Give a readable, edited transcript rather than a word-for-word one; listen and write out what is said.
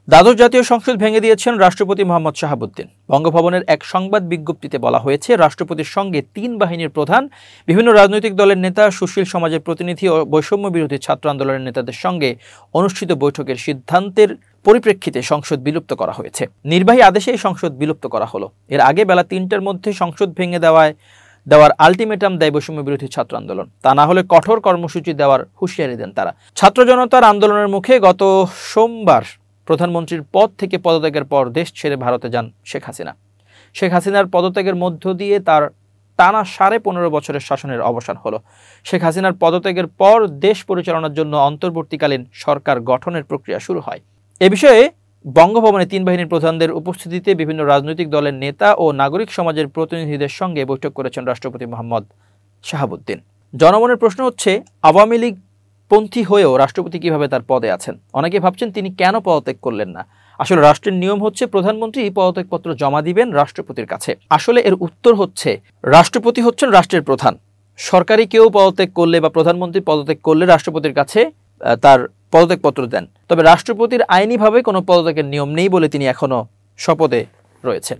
দ্বাদশ জাতীয় সংসদ ভেঙে দিয়েছেন রাষ্ট্রপতি মোহাম্মদ শাহাবুদ্দিন। বঙ্গভবনের এক সংবাদ বিজ্ঞপ্তিতে বলা হয়েছে, রাষ্ট্রপতির সঙ্গে তিন বাহিনীর প্রধান, বিভিন্ন রাজনৈতিক দলের নেতা, সুশীল সমাজের প্রতিনিধি ও বৈষম্য বিরোধী ছাত্র আন্দোলনের নেতাদের সঙ্গে অনুষ্ঠিত বৈঠকের সিদ্ধান্তের পরিপ্রেক্ষিতে সংসদ বিলুপ্ত করা হয়েছে। নির্বাহী আদেশেই সংসদ বিলুপ্ত করা হলো। এর আগে বেলা ৩টার মধ্যে সংসদ ভেঙে দেওয়ার আলটিমেটাম দেয় বৈষম্য বিরোধী ছাত্র আন্দোলন। তা না হলে কঠোর কর্মসূচি দেওয়ার হুঁশিয়ারি দেন তারা। ছাত্র জনতার আন্দোলনের মুখে গত সোমবার প্রধানমন্ত্রীর পদ থেকে পদত্যাগের পর দেশ ছেড়ে ভারতে যান শেখ হাসিনা। শেখ হাসিনার পদত্যাগের মধ্য দিয়ে তার টানা 15.5 বছরের শাসনের অবসান হলো। শেখ হাসিনার পদত্যাগের পর দেশ পরিচালনার জন্য অন্তর্বর্তীকালীন সরকার গঠনের প্রক্রিয়া শুরু হয়। এ বিষয়ে বঙ্গভবনে তিন বাহিনীর প্রধানদের উপস্থিতিতে বিভিন্ন রাজনৈতিক দলের নেতা ও নাগরিক সমাজের প্রতিনিধিদের সঙ্গে বৈঠক করেছেন রাষ্ট্রপতি মোহাম্মদ শাহাবুদ্দিন। জনমনের প্রশ্ন হচ্ছে, আওয়ামী লীগ পন্থী হয়েও রাষ্ট্রপতি কিভাবে তার পদে আছেন? অনেকে ভাবছেন তিনি কেন পদত্যাগ করলেন না। আসলে রাষ্ট্রের নিয়ম হচ্ছে প্রধানমন্ত্রী পদত্যাগপত্র জমা দিবেন রাষ্ট্রপতির কাছে। আসলে এর উত্তর হচ্ছে, রাষ্ট্রপতি হচ্ছেন রাষ্ট্রের প্রধান। সরকারি কেউ পদত্যাগ করলে বা প্রধানমন্ত্রী পদত্যাগ করলে রাষ্ট্রপতির কাছে তার পদত্যাগপত্র দেন। তবে রাষ্ট্রপতির আইনিভাবে কোনো পদত্যাগের নিয়ম নেই বলে তিনি এখনো শপথে রয়েছেন।